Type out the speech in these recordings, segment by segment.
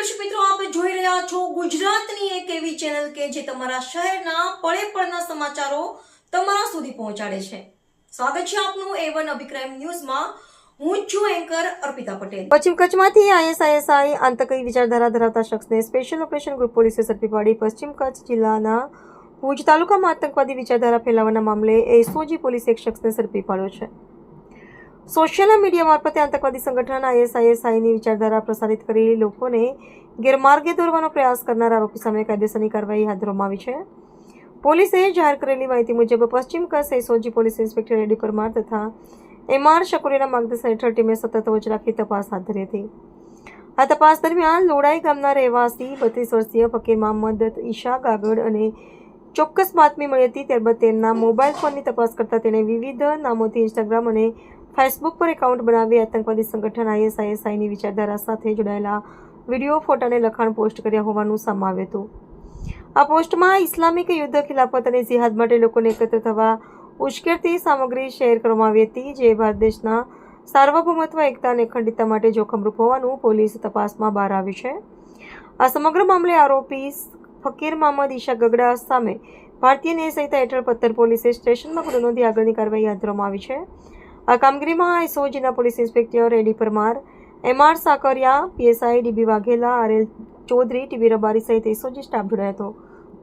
દર્શક મિત્રો, આપ જોઈ રહ્યા છો ગુજરાતની એક એવી ચેનલ કે જે તમારા શહેરના પળે પળના સમાચારો તમારા સુધી પહોંચાડે છે. સ્વાગત છે આપનું A1 અભિક્રાઇમ ન્યૂઝમાં. હું છું એન્કર અર્પિતા પટેલ. પશ્ચિમ કચ્છમાંથી ISISI આતંકી વિચારધારા ધરાવતા શખ્સને સ્પેશિયલ ઓપરેશન ગ્રુપ પોલીસે ઝડપી પાડી પશ્ચિમ કચ્છ જિલ્લાના ભુજ તાલુકામાં આતંકવાદી વિચારધારા ફેલાવવાના મામલે SOG પોલીસે એક શખ્સને ઝડપી પાડ્યો છે. સોશિયલ મીડિયા મારફતે આતંકવાદી સંગઠન ISISIની વિચારધારા પ્રસારિત કરી લોકોને ગેરમાર્ગે દોરવાનો પ્રયાસ કરનાર આરોપી સામે કાયદેસરની કાર્યવાહી હાથ ધરવામાં આવી છે. પોલીસે જાહેર કરેલી માહિતી મુજબ પશ્ચિમ Kutch SOG police inspector AD Parmar તથા MR શકુરીના માર્ગદર્શન હેઠળ ટીમે સતત વોચ રાખી તપાસ હાથ ધરી હતી. આ તપાસ દરમિયાન લોડાઈ ગામના રહેવાસી 32 વર્ષીય ફકીર મોહમ્મદ ઈશા ગાગડ અને ચોક્કસ બાતમી મળી હતી. ત્યારબાદ તેમના મોબાઈલ ફોનની તપાસ કરતા તેણે વિવિધ નામોથી ઇન્સ્ટાગ્રામ અને ફેસબુક પર એકાઉન્ટ બનાવી આતંકવાદી સંગઠન ISISIની વિચારધારા સાથે જોડાયેલા વિડીયો, ફોટા અને લખાણ પોસ્ટ કર્યા હોવાનું સામે આવ્યું હતું. આ પોસ્ટમાં ઇસ્લામિક યુદ્ધ, ખિલાફત અને જિહાદ માટે લોકોને એકત્ર થવા ઉશ્કેરતી સામગ્રી શેર કરવામાં આવી હતી, જે ભારત દેશના સાર્વભૌમત્વ, એકતા અને અખંડિતતા માટે જોખમરૂપ હોવાનું પોલીસ તપાસમાં બહાર આવ્યું છે. આ સમગ્ર મામલે આરોપી ફકીર મોહમ્મદ ઈશા ગગડા સામે ભારતીય ન્યાય સંહિતા હેઠળ પત્તર પોલીસે સ્ટેશનમાં ગુનો નોંધી આગળની કાર્યવાહી હાથ ધરવામાં આવી છે. આ કામગીરીમાં SOGના police inspector AD Parmar, MR Sakariya, PSI DB Vaghela, RL Chaudhary, TB Rabari સહિત SOG સ્ટાફ જોડાયો હતો.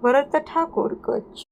ભરત ઠાકોર, કચ્છ.